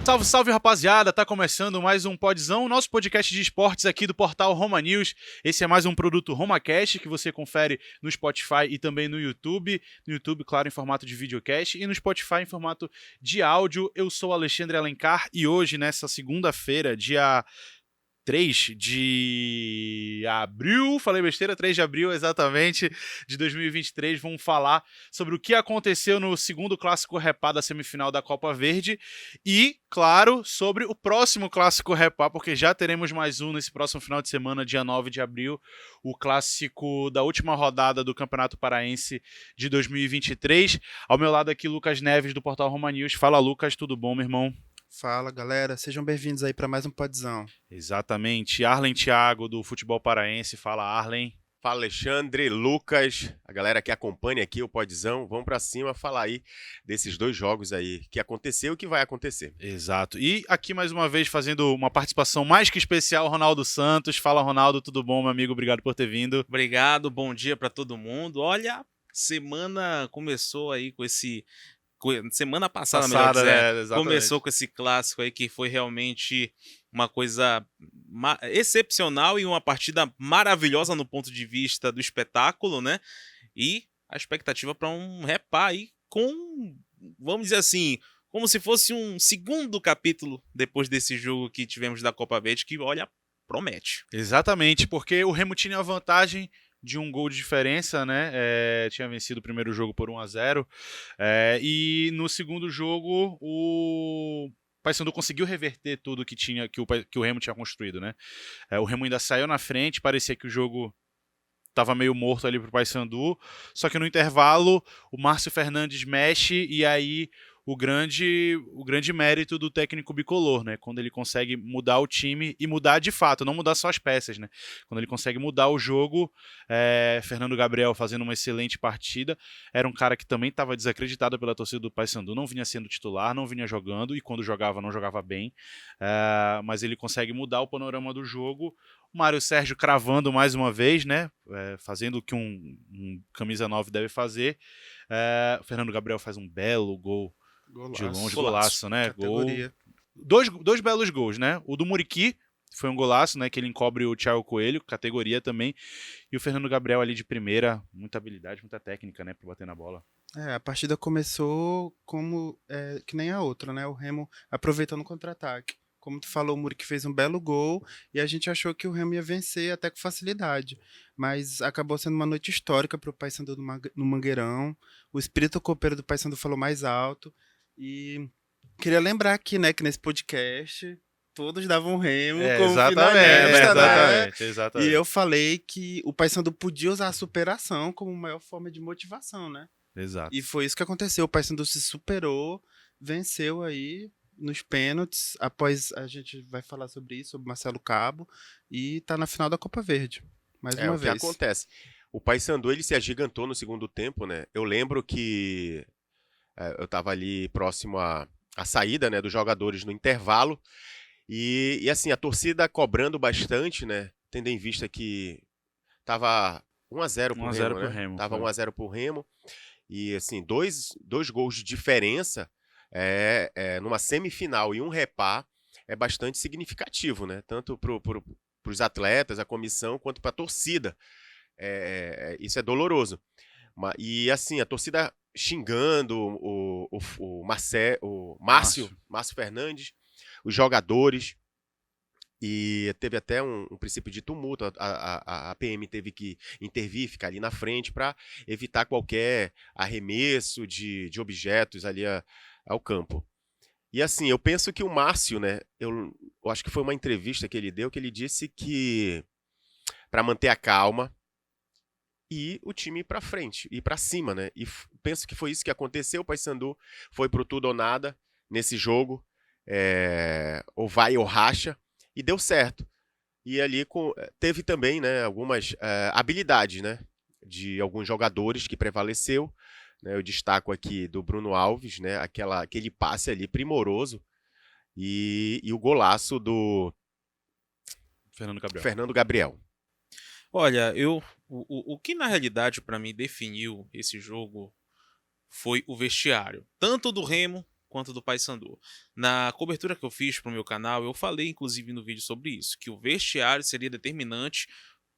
Salve, salve, rapaziada! Tá começando mais um Podzão, nosso podcast de esportes aqui do portal Roma News. Esse é mais um produto RomaCast que você confere no Spotify e também no YouTube. No YouTube, claro, em formato de videocast e no Spotify em formato de áudio. Eu sou Alexandre Alencar e hoje, nessa segunda-feira, dia 3 de abril, falei besteira, 3 de abril exatamente, de 2023, vamos falar sobre o que aconteceu no segundo Clássico Repá da semifinal da Copa Verde e, claro, sobre o próximo Clássico Repá, porque já teremos mais um nesse próximo final de semana, dia 9 de abril, o clássico da última rodada do Campeonato Paraense de 2023. Ao meu lado aqui, Lucas Neves, do portal Roma News. Fala, Lucas, tudo bom, meu irmão? Fala, galera. Sejam bem-vindos aí para mais um Podzão. Exatamente. Arlen Thiago, do Futebol Paraense. Fala, Arlen. Fala, Alexandre, Lucas, a galera que acompanha aqui o Podzão, vamos pra cima falar aí desses dois jogos aí, que aconteceu e o que vai acontecer. Exato. E aqui mais uma vez fazendo uma participação mais que especial, Ronaldo Santos. Fala, Ronaldo, tudo bom, meu amigo? Obrigado por ter vindo. Obrigado, bom dia pra todo mundo. Olha, semana começou aí com esse... Semana passada, melhor dizer, né? começou com esse clássico aí que foi realmente uma coisa excepcional e uma partida maravilhosa no ponto de vista do espetáculo, né? E a expectativa para um repá aí com, vamos dizer assim, como se fosse um segundo capítulo depois desse jogo que tivemos da Copa Verde, que, olha, promete. Exatamente, porque o Remo tinha a vantagem de um gol de diferença, né? Tinha vencido o primeiro jogo por 1-0. E no segundo jogo, o Paysandu conseguiu reverter tudo que o Remo tinha construído, né? O Remo ainda saiu na frente, parecia que o jogo estava meio morto ali pro Paysandu, só que no intervalo o Márcio Fernandes mexe e aí o grande mérito do técnico bicolor, né? Quando ele consegue mudar o time e mudar de fato, não mudar só as peças, né? Quando ele consegue mudar o jogo, Fernando Gabriel fazendo uma excelente partida, era um cara que também estava desacreditado pela torcida do Paysandu, não vinha sendo titular, não vinha jogando e quando jogava não jogava bem, mas ele consegue mudar o panorama do jogo. O Mário Sérgio cravando mais uma vez, né? Fazendo o que um camisa 9 deve fazer. O Fernando Gabriel faz um belo gol. Golaço. De longe, golaço, né? Categoria. Dois belos gols, né? O do Muriqui foi um golaço, né? Que ele encobre o Thiago Coelho, categoria também. E o Fernando Gabriel ali de primeira, muita habilidade, muita técnica, né? Pra bater na bola. A partida começou como que nem a outra, né? O Remo aproveitando o contra-ataque. Como tu falou, o Muriqui fez um belo gol e a gente achou que o Remo ia vencer até com facilidade. Mas acabou sendo uma noite histórica para o Paysandu no Mangueirão. O espírito copeiro do Paysandu falou mais alto. E queria lembrar aqui, né, que nesse podcast todos davam Remo como finalista, né? Exatamente. E eu falei que o Paysandu podia usar a superação como maior forma de motivação, né? Exato. E foi isso que aconteceu. O Paysandu se superou, venceu aí nos pênaltis. Após a gente vai falar sobre isso, sobre Marcelo Cabo, e tá na final da Copa Verde. Mais uma vez. O que acontece. O Paysandu, ele se agigantou no segundo tempo, né? Eu lembro que eu tava ali próximo à saída, né, dos jogadores no intervalo. E assim, a torcida cobrando bastante, né? Tendo em vista que tava 1-0 pro Remo, né? Remo. Tava 1-0 pro Remo. E assim, dois gols de diferença numa semifinal e um repá é bastante significativo, né? Tanto pros atletas, a comissão, quanto pra torcida. Isso é doloroso. E assim, a torcida xingando o Márcio Fernandes, os jogadores, e teve até um princípio de tumulto. A PM teve que intervir, ficar ali na frente para evitar qualquer arremesso de objetos ali ao campo. E assim, eu penso que o Márcio, né, eu acho que foi uma entrevista que ele deu, que ele disse que para manter a calma e o time ir para frente, ir para cima, né? E penso que foi isso que aconteceu. O Paysandu foi pro tudo ou nada nesse jogo, ou vai ou racha, e deu certo. E ali teve também, né, algumas habilidades, né, de alguns jogadores que prevaleceu. Né? Eu destaco aqui do Bruno Alves, né, aquele passe ali primoroso, e o golaço do Fernando Gabriel. Olha, o que na realidade para mim definiu esse jogo foi o vestiário, tanto do Remo quanto do Paysandu. Na cobertura que eu fiz pro meu canal, eu falei inclusive no vídeo sobre isso, que o vestiário seria determinante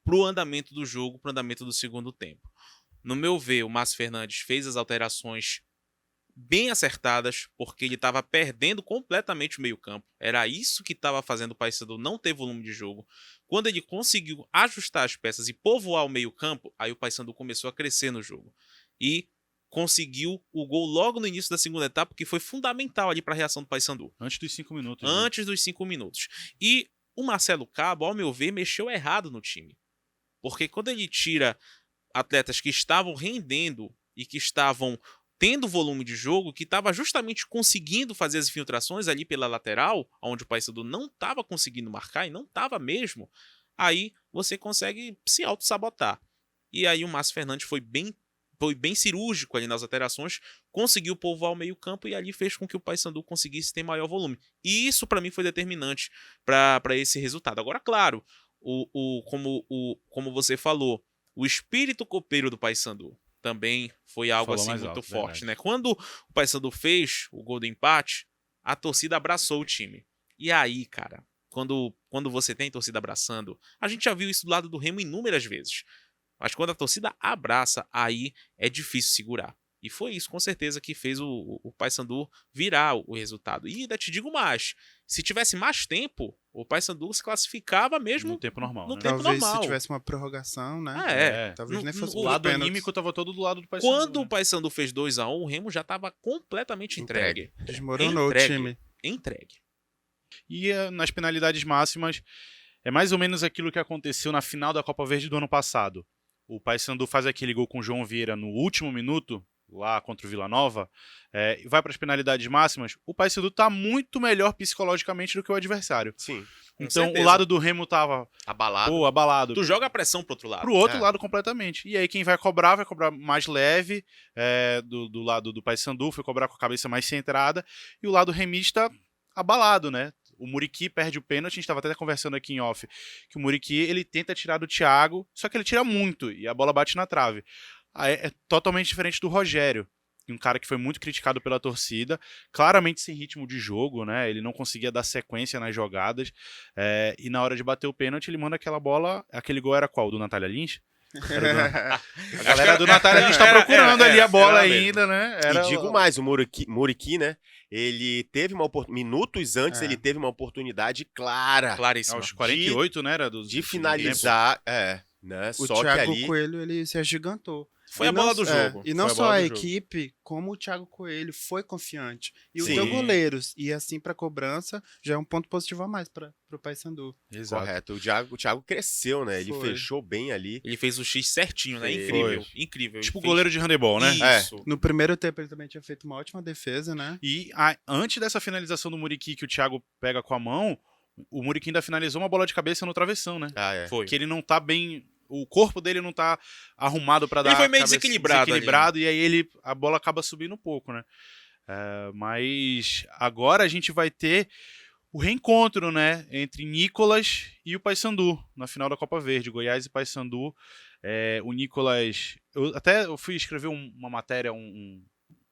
pro andamento do jogo, pro andamento do segundo tempo. No meu ver, o Márcio Fernandes fez as alterações bem acertadas, porque ele estava perdendo completamente o meio-campo. Era isso que estava fazendo o Paysandu não ter volume de jogo. Quando ele conseguiu ajustar as peças e povoar o meio-campo, aí o Paysandu começou a crescer no jogo. E conseguiu o gol logo no início da segunda etapa, que foi fundamental ali para a reação do Paysandu. Antes dos 5 minutos. Né? Antes dos 5 minutos. E o Marcelo Cabo, ao meu ver, mexeu errado no time. Porque quando ele tira atletas que estavam rendendo e que estavam tendo volume de jogo, que estava justamente conseguindo fazer as infiltrações ali pela lateral, onde o Paysandu não estava conseguindo marcar, e não estava mesmo, aí você consegue se auto-sabotar. E aí o Márcio Fernandes foi bem cirúrgico ali nas alterações, conseguiu povoar o meio-campo e ali fez com que o Paysandu conseguisse ter maior volume. E isso, para mim, foi determinante para esse resultado. Agora, claro, como você falou, o espírito copeiro do Paysandu também foi algo Falou assim mais muito alto, forte, verdade. né? Quando o Paysandu fez o gol do empate, a torcida abraçou o time. E aí, cara, quando você tem torcida abraçando, a gente já viu isso do lado do Remo inúmeras vezes. Mas quando a torcida abraça, aí é difícil segurar. E foi isso, com certeza, que fez o Paysandu virar o resultado. E ainda te digo mais, se tivesse mais tempo, o Paysandu se classificava mesmo No tempo normal, no né? tempo Talvez normal. se tivesse uma prorrogação, né? É. Talvez nem fosse O pelos lado pênaltis. anímico tava todo do lado do Paysandu. Quando né? o Paysandu fez 2-1, o Remo já estava completamente entregue. Desmoronou Entregue. o time. Entregue. E nas penalidades máximas, é mais ou menos aquilo que aconteceu na final da Copa Verde do ano passado. O Paysandu faz aquele gol com o João Vieira no último minuto, lá contra o Vila Nova, e vai para as penalidades máximas. O Paysandu tá muito melhor psicologicamente do que o adversário. Sim. Então certeza. o lado do Remo tava Abalado. abalado. Tu joga a pressão pro outro lado. Pro outro É. lado completamente. E aí quem vai cobrar mais leve, do lado do Paysandu, foi cobrar com a cabeça mais centrada, e o lado remista abalado, né? O Muriqui perde o pênalti, a gente estava até conversando aqui em off, que o Muriqui, ele tenta tirar do Thiago, só que ele tira muito, e a bola bate na trave. Aí é totalmente diferente do Rogério, um cara que foi muito criticado pela torcida, claramente sem ritmo de jogo, né? Ele não conseguia dar sequência nas jogadas, e na hora de bater o pênalti, ele manda aquela bola, aquele gol era qual? Do Natália Lins? A galera do Natália Lins tá procurando ali a bola era mesmo. ainda, né? E digo mais, o Muriqui, né? Ele teve uma oportunidade. Minutos antes, ele teve uma oportunidade clara Claríssimo. Aos 48, né? Era de finalizar. Né? O Só que Thiago ali. Coelho, ele se agigantou. Foi E a bola do não- jogo. E não Foi a só bola a do jogo. equipe, como o Thiago Coelho foi confiante. E o Sim. teu goleiro. E assim, pra cobrança, já é um ponto positivo a mais pro Paysandu. Exato. Correto. O Thiago cresceu, né? Ele Foi. fechou bem ali. Ele fez o X certinho, né? Foi. Incrível. Incrível. Tipo Ele fez goleiro de handebol, né? Isso. No primeiro tempo, ele também tinha feito uma ótima defesa, né? E antes dessa finalização do Muriqui que o Thiago pega com a mão, o Muriqui ainda finalizou uma bola de cabeça no travessão, né? Ah, é. Foi. Que ele não tá bem. O corpo dele não tá arrumado pra dar. Ele foi meio cabeça- desequilibrado e aí a bola acaba subindo um pouco, né? Mas agora a gente vai ter o reencontro, né? Entre Nicolas e o Paysandu na final da Copa Verde, Goiás e Paysandu. O Nicolas. Eu fui escrever uma matéria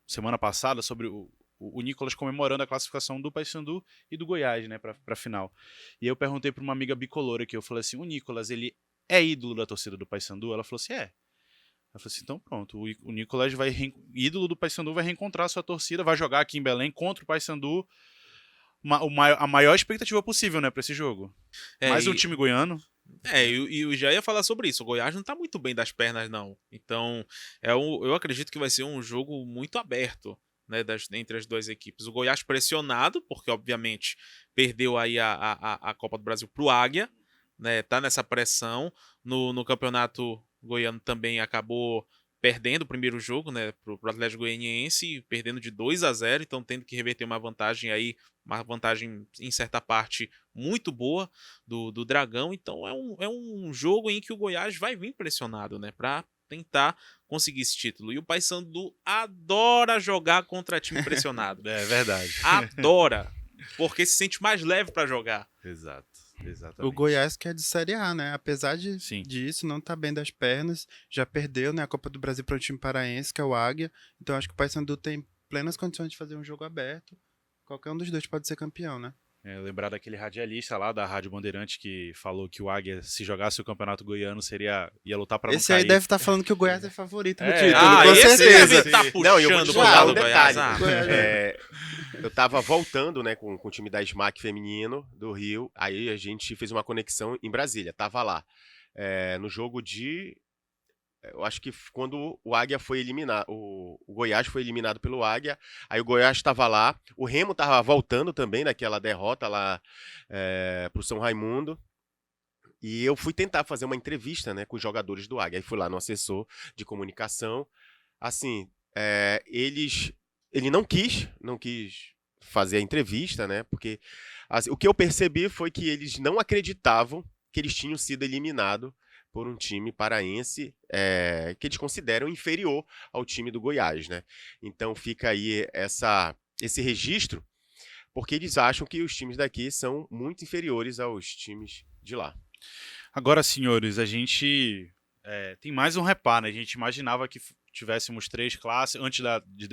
semana passada sobre o Nicolas comemorando a classificação do Paysandu e do Goiás, né, pra final. E eu perguntei pra uma amiga bicolor que eu falei assim, o Nicolas, ele é ídolo da torcida do Paysandu? Ela falou assim, é. Ela falou assim, então pronto, o Nicolas ídolo do Paysandu vai reencontrar a sua torcida, vai jogar aqui em Belém contra o Paysandu, a maior expectativa possível, né, pra esse jogo. Mais um time goiano. E eu já ia falar sobre isso. O Goiás não tá muito bem das pernas, não. Então, eu acredito que vai ser um jogo muito aberto, né, entre as duas equipes. O Goiás pressionado, porque obviamente perdeu aí a Copa do Brasil pro Águia, né, tá nessa pressão. No Campeonato Goiano também acabou perdendo o primeiro jogo, né, pro Atlético Goianiense, perdendo de 2-0, então tendo que reverter uma vantagem aí, uma vantagem em certa parte muito boa do Dragão. Então é um jogo em que o Goiás vai vir pressionado, né, pra tentar conseguir esse título. E o Paysandu adora jogar contra time pressionado. É verdade. Adora, porque se sente mais leve pra jogar. Exato. O Exatamente. Goiás que é de Série A, né? Apesar Sim. disso, não tá bem das pernas. Já perdeu, né, a Copa do Brasil para o time paraense, que é o Águia. Então acho que o Paysandu tem plenas condições de fazer um jogo aberto. Qualquer um dos dois pode ser campeão, né? Lembrar daquele radialista lá da Rádio Bandeirante que falou que o Águia, se jogasse o Campeonato Goiano, ia lutar pra não Esse aí cair. deve estar falando que o Goiás é favorito no É. título, Ah, com esse certeza. deve estar Não, eu vou puxando te pro falar lado um do Goiás. detalhe. Ah, Eu tava voltando, né, com o time da SMAC feminino do Rio, aí a gente fez uma conexão em Brasília, tava lá. No jogo eu acho que quando o Águia foi eliminado, o Goiás foi eliminado pelo Águia, aí o Goiás estava lá, o Remo estava voltando também naquela derrota lá pro São Raimundo, e eu fui tentar fazer uma entrevista, né, com os jogadores do Águia, aí fui lá no assessor de comunicação, assim, ele não quis fazer a entrevista, né, porque assim, o que eu percebi foi que eles não acreditavam que eles tinham sido eliminados por um time paraense que eles consideram inferior ao time do Goiás, né? Então fica aí esse registro, porque eles acham que os times daqui são muito inferiores aos times de lá. Agora, senhores, a gente tem mais um repá, né? A gente imaginava que tivéssemos 3 classes, antes de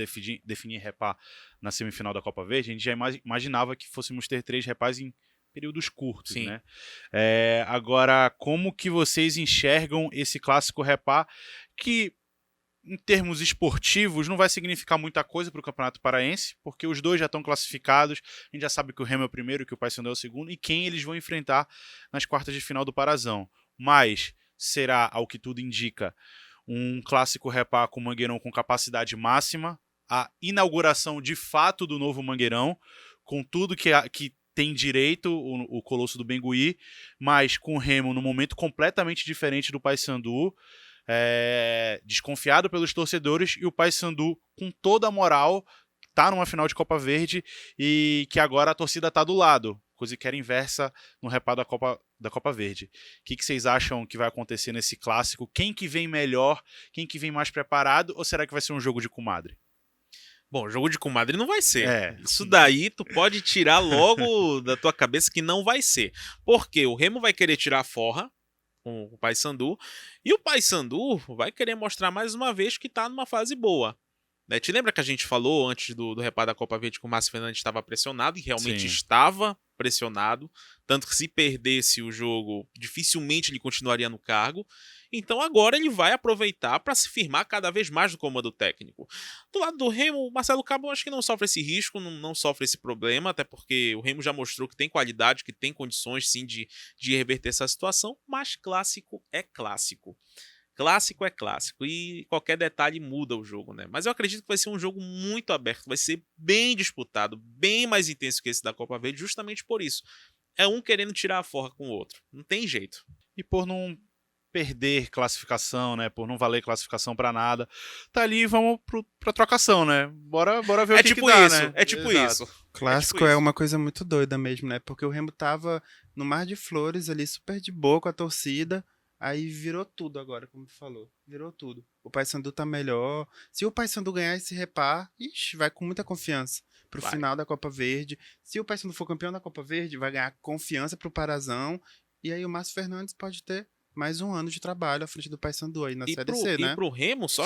definir repá na semifinal da Copa Verde, a gente já imaginava que fôssemos ter 3 repás em períodos curtos, Sim. né? Agora, como que vocês enxergam esse clássico repá que, em termos esportivos, não vai significar muita coisa para o Campeonato Paraense, porque os dois já estão classificados, a gente já sabe que o Remo é o primeiro, que o Paysandu é o segundo, e quem eles vão enfrentar nas quartas de final do Parazão. Mas será, ao que tudo indica, um clássico repá com o Mangueirão com capacidade máxima, a inauguração de fato do novo Mangueirão, com tudo que tem direito o Colosso do Bengui, mas com o Remo num momento completamente diferente do Paysandu, desconfiado pelos torcedores, e o Paysandu com toda a moral, tá numa final de Copa Verde e que agora a torcida tá do lado, coisa que era inversa no repá da Copa Verde. O que vocês acham que vai acontecer nesse clássico? Quem que vem melhor? Quem que vem mais preparado? Ou será que vai ser um jogo de comadre? bom, jogo de comadre não vai ser. É. Isso daí tu pode tirar logo da tua cabeça que não vai ser. Porque o Remo vai querer tirar a forra com o Paysandu e o Paysandu vai querer mostrar mais uma vez que tá numa fase boa. Né? Te lembra que a gente falou antes do repá da Copa Verde que o Márcio Fernandes estava pressionado e realmente Sim. estava pressionado, tanto que se perdesse o jogo, dificilmente ele continuaria no cargo. Então agora ele vai aproveitar para se firmar cada vez mais no comando técnico. Do lado do Remo, o Marcelo Cabo acho que não sofre esse risco, não sofre esse problema, até porque o Remo já mostrou que tem qualidade, que tem condições sim de reverter essa situação, mas clássico é clássico. Clássico é clássico e qualquer detalhe muda o jogo, né? Mas eu acredito que vai ser um jogo muito aberto, vai ser bem disputado, bem mais intenso que esse da Copa Verde, justamente por isso. É um querendo tirar a forra com o outro. Não tem jeito. E por não perder classificação, né? Por não valer classificação pra nada, tá ali, vamos pra trocação, né? Bora ver o que tipo que dá, isso, né? é tipo Exato. isso. Clássico tipo é isso. uma coisa muito doida mesmo, né? Porque o Remo tava no Mar de Flores ali, super de boa com a torcida. Aí virou tudo agora, como tu falou. Virou tudo. O Paysandu tá melhor. Se o Paysandu ganhar esse repá, ixi, vai com muita confiança pro Vai. final da Copa Verde. Se o Paysandu for campeão da Copa Verde, vai ganhar confiança pro Parazão. E aí o Márcio Fernandes pode ter mais um ano de trabalho à frente do Paysandu aí na Série C, né? E pro Remo, só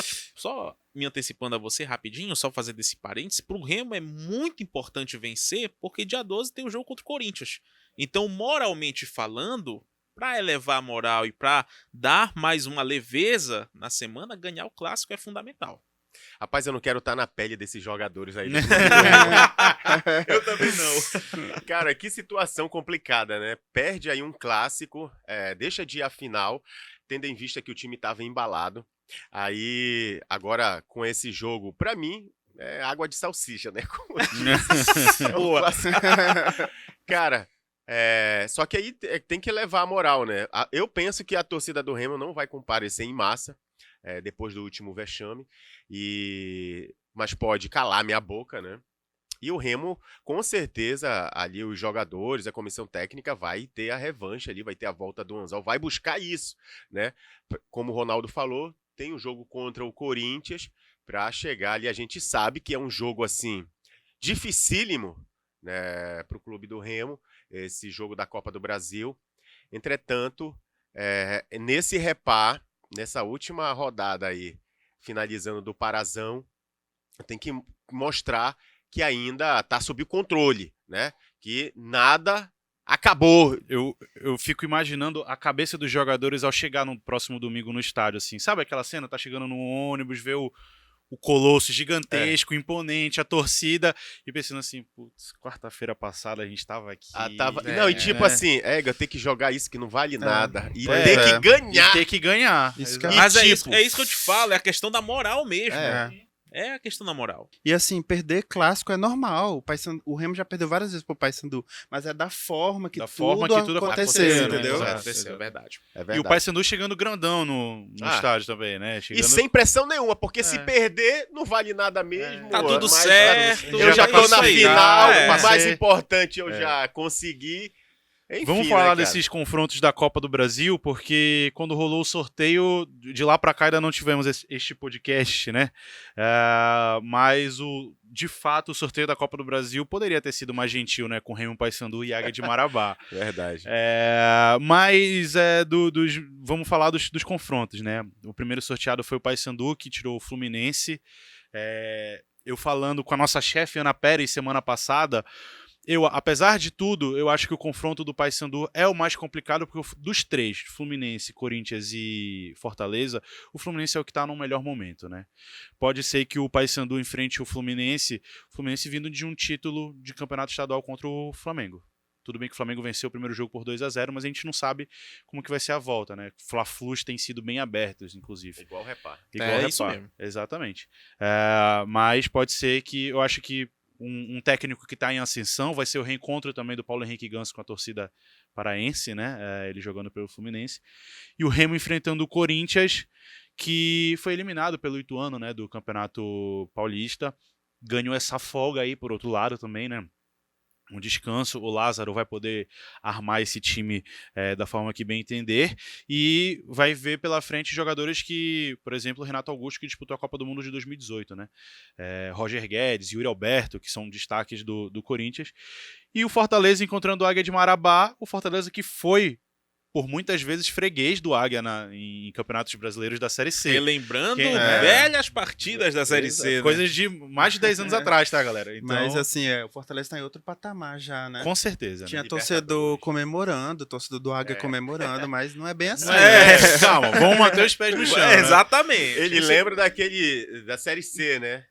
me antecipando a você rapidinho, só fazer desse parênteses, pro Remo é muito importante vencer, porque dia 12 tem o jogo contra o Corinthians. Então, moralmente falando, para elevar a moral e para dar mais uma leveza na semana, ganhar o clássico é fundamental. Rapaz, eu não quero estar na pele desses jogadores aí. Eu também não. Cara, que situação complicada, né? Perde aí um clássico, deixa de ir à final, tendo em vista que o time estava embalado. Aí, agora, com esse jogo, pra mim, é água de salsicha, né? Como diz. É um clássico. Cara, só que aí tem que levar a moral, né? Eu penso que a torcida do Remo não vai comparecer em massa, depois do último vexame, mas pode calar minha boca, né? E o Remo, com certeza, ali os jogadores, a comissão técnica vai ter a revanche ali, vai ter a volta do Anzal, vai buscar isso, né? Como o Ronaldo falou, tem o jogo contra o Corinthians para chegar ali. A gente sabe que é um jogo, assim, dificílimo, né, para o clube do Remo, esse jogo da Copa do Brasil. Entretanto, nesse repá, nessa última rodada aí, finalizando do Parazão, tem que mostrar que ainda está sob controle, né? Que nada acabou. Eu fico imaginando a cabeça dos jogadores ao chegar no próximo domingo no estádio, assim. Sabe aquela cena? Tá chegando no ônibus, vê o colosso gigantesco, imponente, a torcida, e pensando assim, putz, quarta-feira passada a gente tava aqui. Não, e tipo né? assim, eu tenho que jogar isso que não vale nada. E Pois ter é. que ganhar. E ter que ganhar. Isso que Exato. Mas tipo- é isso que eu te falo, é a questão da moral mesmo. É. É a questão da moral. E assim, perder clássico é normal. O Remo já perdeu várias vezes pro Paysandu, mas é da forma que, Da forma que tudo aconteceu, aconteceu, né? entendeu? Exato. Aconteceu, é verdade. É E o verdade. Paysandu chegando grandão no Ah. estádio também, né? E Chegando... sem pressão nenhuma, porque se É. perder, não vale nada mesmo. Tá tudo mas certo. Eu já tá tô na isso aí. final, É. o mais É. importante eu já consegui. Enfim, Vamos né, falar cara? desses confrontos da Copa do Brasil, porque quando rolou o sorteio, de lá pra cá ainda não tivemos este podcast, né? Mas de fato o sorteio da Copa do Brasil poderia ter sido mais gentil, né? Com Remo, Paysandu e Águia de Marabá. Verdade. Vamos falar dos confrontos, né? O primeiro sorteado foi o Paysandu, que tirou o Fluminense. Eu falando com a nossa chefe Ana Pérez semana passada, apesar de tudo, eu acho que o confronto do Paysandu é o mais complicado, porque dos três, Fluminense, Corinthians e Fortaleza, o Fluminense é o que está no melhor momento, né? Pode ser que o Paysandu enfrente o Fluminense vindo de um título de campeonato estadual contra o Flamengo. Tudo bem que o Flamengo venceu o primeiro jogo por 2-0, mas a gente não sabe como que vai ser a volta, né? Fla-Flus têm sido bem abertos, inclusive. Igual reparo. Igual isso repar. mesmo. Exatamente. Mas pode ser que, eu acho que um técnico que está em ascensão vai ser o reencontro também do Paulo Henrique Ganso com a torcida paraense, né? Ele jogando pelo Fluminense. E o Remo enfrentando o Corinthians, que foi eliminado pelo Ituano, né? Do Campeonato Paulista. Ganhou essa folga aí, por outro lado, também, né? Um descanso, o Lázaro vai poder armar esse time da forma que bem entender, e vai ver pela frente jogadores que, por exemplo, o Renato Augusto, que disputou a Copa do Mundo de 2018, né? Roger Guedes, Yuri Alberto, que são destaques do Corinthians, e o Fortaleza encontrando o Águia de Marabá, o Fortaleza que foi por muitas vezes freguês do Águia em campeonatos brasileiros da Série C. Relembrando Quem- velhas partidas da Série C. Né? Coisas de mais de 10 anos atrás, tá, galera? Então, Mas assim, o Fortaleza tá em outro patamar já, né? com certeza. Tinha né? torcedor comemorando, torcedor do Águia comemorando, mas não é bem assim. Calma, vamos manter os pés no chão. né? Exatamente. Ele lembra da Série C, né?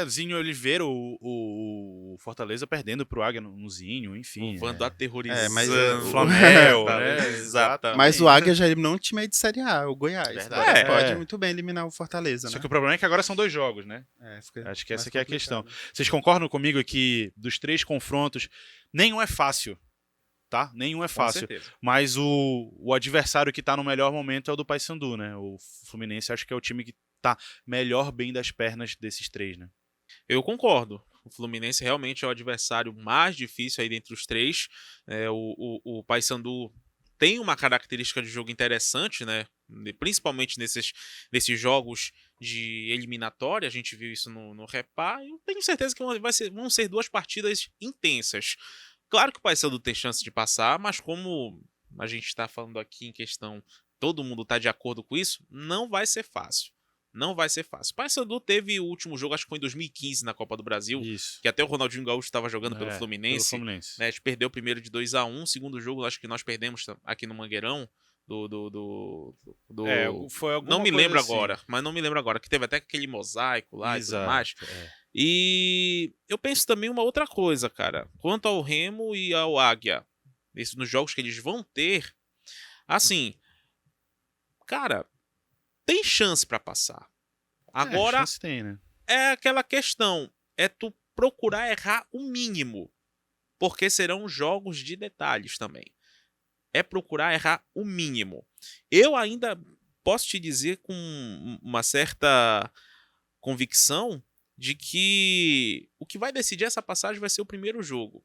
Zinho Oliveira, o Fortaleza perdendo pro Águia no Zinho, enfim. O Vando aterrorizando. mas o Flamengo, Tá, né? Exatamente. Mas o Águia já eliminou um time aí de Série A, o Goiás. Verdade. Pode É. muito bem eliminar o Fortaleza, Só né? que o problema é que agora são 2 jogos, né? Fica Acho que essa mais que é a complicado. questão. Vocês concordam comigo que dos 3 confrontos, nenhum é fácil, tá? Nenhum é Com fácil. certeza. Mas o adversário que tá no melhor momento é o do Paysandu, né? O Fluminense acho que é o time que tá melhor bem das pernas desses 3, né? Eu concordo. O Fluminense realmente é o adversário mais difícil aí dentre os 3. O Paysandu tem uma característica de jogo interessante, né? Principalmente nesses jogos de eliminatória. A gente viu isso no Repá. Eu tenho certeza que vão ser 2 partidas intensas. Claro que o Paysandu tem chance de passar, mas como a gente está falando aqui em questão, todo mundo está de acordo com isso, não vai ser fácil. Não vai ser fácil. O Paysandu teve o último jogo, acho que foi em 2015, na Copa do Brasil, Isso. que até o Ronaldinho Gaúcho estava jogando pelo Fluminense. Pelo Fluminense. Né, a gente perdeu o primeiro de 2-1, o segundo jogo acho que nós perdemos aqui no Mangueirão. Foi alguma Não me coisa lembro assim. agora, mas não me lembro agora, que teve até aquele mosaico lá e tudo Exato, mais. é. E eu penso também uma outra coisa, cara. Quanto ao Remo e ao Águia, nos jogos que eles vão ter, assim, cara, tem chance pra passar. Agora, chance tem, né? é aquela questão, é tu procurar errar o mínimo, porque serão jogos de detalhes também. É procurar errar o mínimo. Eu ainda posso te dizer com uma certa convicção de que o que vai decidir essa passagem vai ser o primeiro jogo.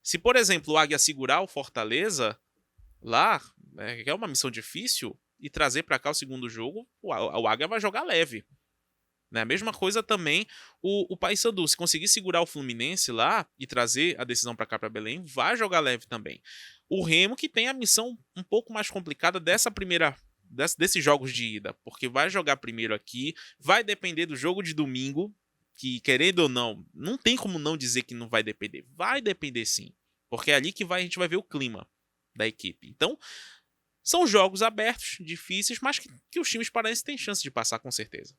Se, por exemplo, o Águia segurar o Fortaleza lá, que é uma missão difícil, e trazer para cá o segundo jogo, o Águia vai jogar leve. Né? A mesma coisa também o Paysandu. Se conseguir segurar o Fluminense lá e trazer a decisão para cá, para Belém, vai jogar leve também. O Remo que tem a missão um pouco mais complicada dessa primeira desses jogos de ida, porque vai jogar primeiro aqui, vai depender do jogo de domingo, que querendo ou não tem como não dizer que não vai depender. Vai depender sim, porque é ali que a gente vai ver o clima da equipe. Então, são jogos abertos, difíceis, mas que os times paraenses têm chance de passar com certeza.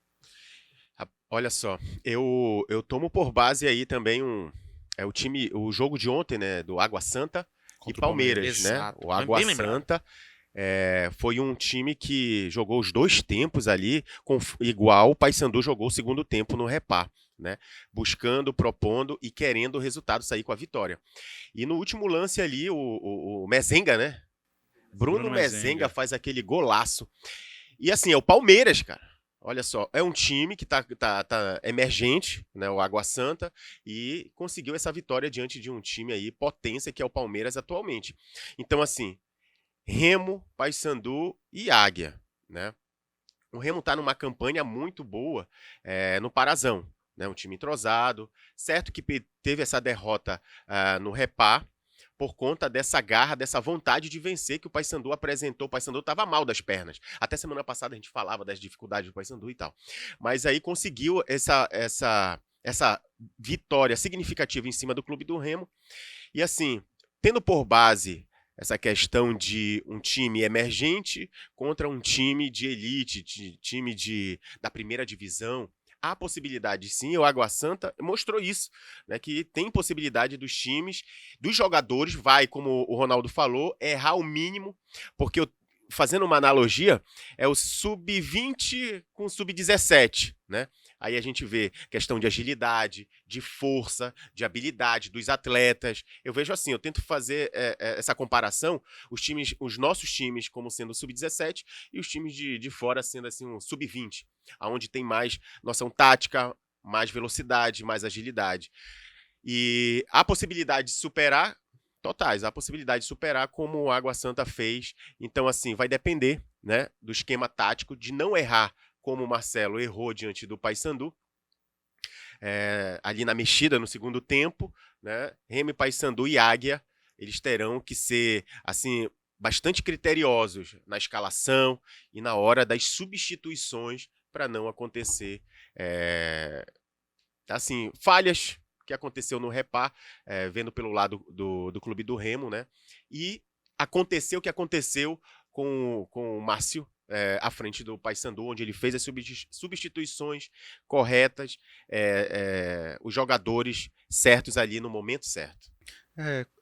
Olha só, eu tomo por base aí também o jogo de ontem, né, do Água Santa Contra e Palmeiras, né? Exato, O Água bem lembrado. Santa foi um time que jogou os dois tempos ali, igual o Paysandu jogou o segundo tempo no Repá, né? Buscando, propondo e querendo o resultado sair com a vitória. E no último lance ali, o Mezenga, né? Bruno Mezenga faz aquele golaço. E assim, é o Palmeiras, cara. Olha só, é um time que tá emergente, né, o Água Santa, e conseguiu essa vitória diante de um time aí, potência, que é o Palmeiras atualmente. Então, assim, Remo, Paysandu e Águia, né? O Remo tá numa campanha muito boa no Parazão, né? Um time entrosado, certo que teve essa derrota no Repá, por conta dessa garra, dessa vontade de vencer que o Paysandu apresentou. O Paysandu estava mal das pernas. Até semana passada a gente falava das dificuldades do Paysandu e tal. Mas aí conseguiu essa vitória significativa em cima do clube do Remo. E assim, tendo por base essa questão de um time emergente contra um time de elite, time da primeira divisão, há possibilidade sim, o Água Santa mostrou isso, né, que tem possibilidade dos times, dos jogadores, como o Ronaldo falou, errar o mínimo, porque fazendo uma analogia, é o sub-20 com o sub-17, né? Aí a gente vê questão de agilidade, de força, de habilidade dos atletas. Eu vejo assim, eu tento fazer essa comparação, os nossos times como sendo o sub-17 e os times de fora sendo assim um sub-20, onde tem mais noção tática, mais velocidade, mais agilidade. E a possibilidade de superar, totais, a possibilidade de superar como o Água Santa fez. Então, assim, vai depender, né, do esquema tático, de não errar como o Marcelo errou diante do Paysandu, ali na mexida no segundo tempo, né? Remo, Paysandu e Águia, eles terão que ser, assim, bastante criteriosos na escalação e na hora das substituições para não acontecer, assim, falhas que aconteceu no Repá, vendo pelo lado do clube do Remo, né? E aconteceu o que aconteceu com o Márcio à frente do Paysandu, onde ele fez as substituições corretas, os jogadores certos ali no momento certo.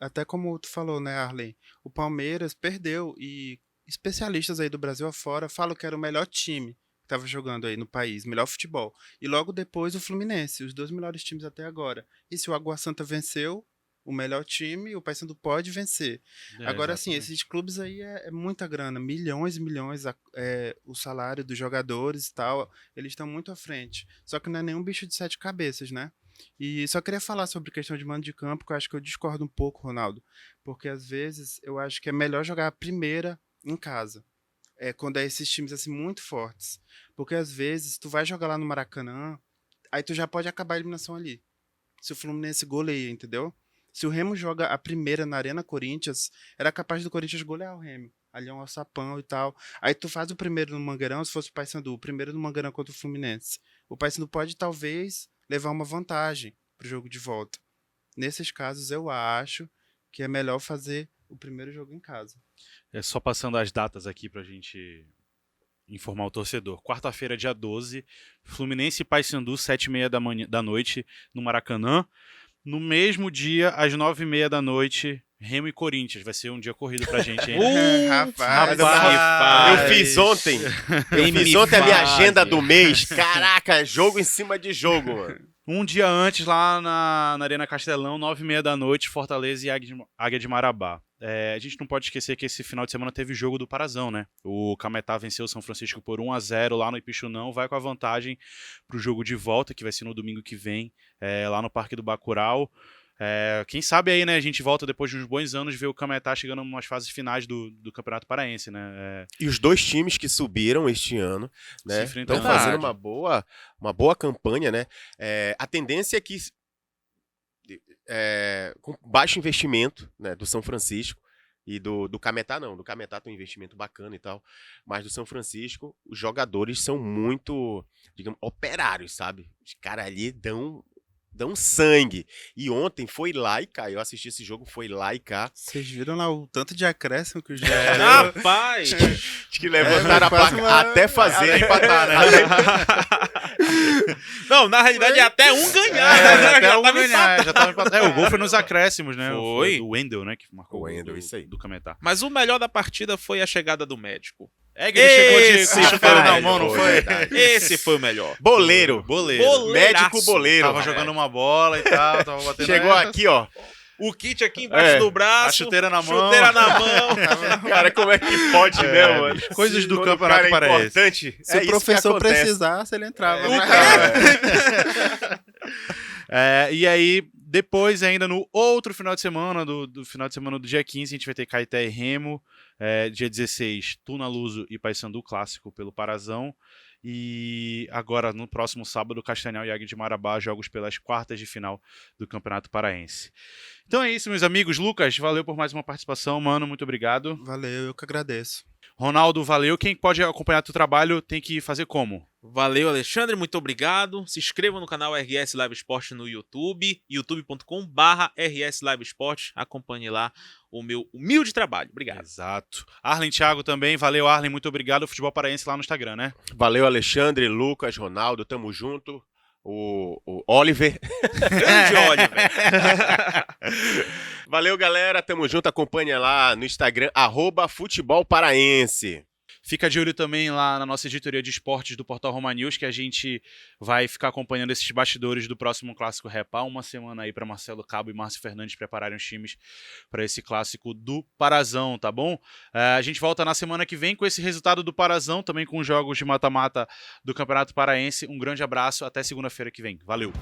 Até como tu falou, né, Arlen? O Palmeiras perdeu e especialistas aí do Brasil afora falam que era o melhor time que estava jogando aí no país, melhor futebol. E logo depois o Fluminense, os dois melhores times até agora. E se o Água Santa venceu, o melhor time, o Paysandu pode vencer. Agora, sim, esses clubes aí é muita grana, milhões e milhões, o salário dos jogadores e tal, eles estão muito à frente. Só que não é nenhum bicho de sete cabeças, né? E só queria falar sobre questão de mando de campo, que eu acho que eu discordo um pouco, Ronaldo, porque às vezes eu acho que é melhor jogar a primeira em casa. Quando é esses times assim muito fortes. Porque às vezes tu vai jogar lá no Maracanã, aí tu já pode acabar a eliminação ali. Se o Fluminense goleia, entendeu? Se o Remo joga a primeira na Arena Corinthians, era capaz do Corinthians golear o Remo. Ali é um alçapão e tal. Aí tu faz o primeiro no Mangueirão, se fosse o Paysandu, o primeiro no Mangueirão contra o Fluminense. O Paysandu pode talvez levar uma vantagem pro jogo de volta. Nesses casos eu acho que é melhor fazer o primeiro jogo em casa. Só passando as datas aqui pra gente informar o torcedor. Quarta-feira, dia 12, Fluminense e Paysandu, 7h30 da noite, no Maracanã. No mesmo dia, às 9h30 da noite, Remo e Corinthians. Vai ser um dia corrido pra gente, hein? Rapaz, Eu fiz ontem a minha agenda do mês. Caraca, jogo em cima de jogo, mano. Um dia antes, lá na Arena Castelão, 9h30 da noite, Fortaleza e Águia de Marabá. A gente não pode esquecer que esse final de semana teve jogo do Parazão, né? O Cametá venceu o São Francisco por 1-0 lá no Ipixunão, vai com a vantagem pro jogo de volta, que vai ser no domingo que vem, lá no Parque do Bacurau. Quem sabe aí, né, a gente volta depois de uns bons anos ver o Cametá chegando nas fases finais do Campeonato Paraense, né? E os dois times que subiram este ano, né, estão fazendo uma boa campanha, né? A tendência é que com baixo investimento, né, do São Francisco E do Cametá, não. Do Cametá tem um investimento bacana e tal. Mas do São Francisco, os jogadores são muito, digamos, operários, sabe? Os caras ali dão sangue. E ontem foi lá e cá. Eu assisti esse jogo, foi lá e cá. Vocês viram lá o tanto de acréscimo que o jogo Rapaz! Acho que levantaram a quase placa uma- até fazer. Até empatar, né? Não, na realidade é até um ganhar. É, né? até Já um tava ganhar, já tava empatado. O gol foi nos acréscimos, né? Foi. Do Wendel, né? Que marcou O Wendel, do, isso aí. do Cametá. Mas o melhor da partida foi a chegada do médico. É que ele chegou Esse de chuteiro na rapaz, mão, não foi foi? verdade. Esse foi o melhor. Boleiro. Boleiro. Médico boleiro. Tava rapaz. jogando uma bola e tal, tava batendo. Chegou essa. aqui, ó. O kit aqui embaixo do braço. A chuteira na mão. Chuteira na mão. Cara, como é que pode, né, mano? Coisas do Quando Campeonato o cara é Paraense. importante, Se é o isso professor que acontece. precisasse, ele entrava. O E aí, depois, ainda no outro final de semana, do final de semana do dia 15, a gente vai ter Caeté e Remo. Dia 16, Tuna Luso e Paysandu Clássico pelo Parazão. E agora, no próximo sábado, Castanhal e Águia de Marabá, jogos pelas quartas de final do Campeonato Paraense. Então é isso, meus amigos. Lucas, valeu por mais uma participação, mano. Muito obrigado. Valeu, eu que agradeço. Ronaldo, valeu. Quem pode acompanhar teu trabalho tem que fazer como? Valeu, Alexandre, muito obrigado. Se inscreva no canal RS Live Sport no YouTube, youtube.com/RS Live Sport. Acompanhe lá o meu humilde trabalho. Obrigado. Exato. Arlen Thiago também. Valeu, Arlen. Muito obrigado. Futebol Paraense lá no Instagram, né? Valeu, Alexandre, Lucas, Ronaldo, tamo junto. O Oliver. Grande Oliver. Valeu, galera. Tamo junto. Acompanha lá no Instagram, @futebolparaense. Fica de olho também lá na nossa editoria de esportes do Portal Roma News, que a gente vai ficar acompanhando esses bastidores do próximo Clássico Repá. Uma semana aí para Marcelo Cabo e Márcio Fernandes prepararem os times para esse Clássico do Parazão, tá bom? A gente volta na semana que vem com esse resultado do Parazão, também com os jogos de mata-mata do Campeonato Paraense. Um grande abraço, até segunda-feira que vem. Valeu!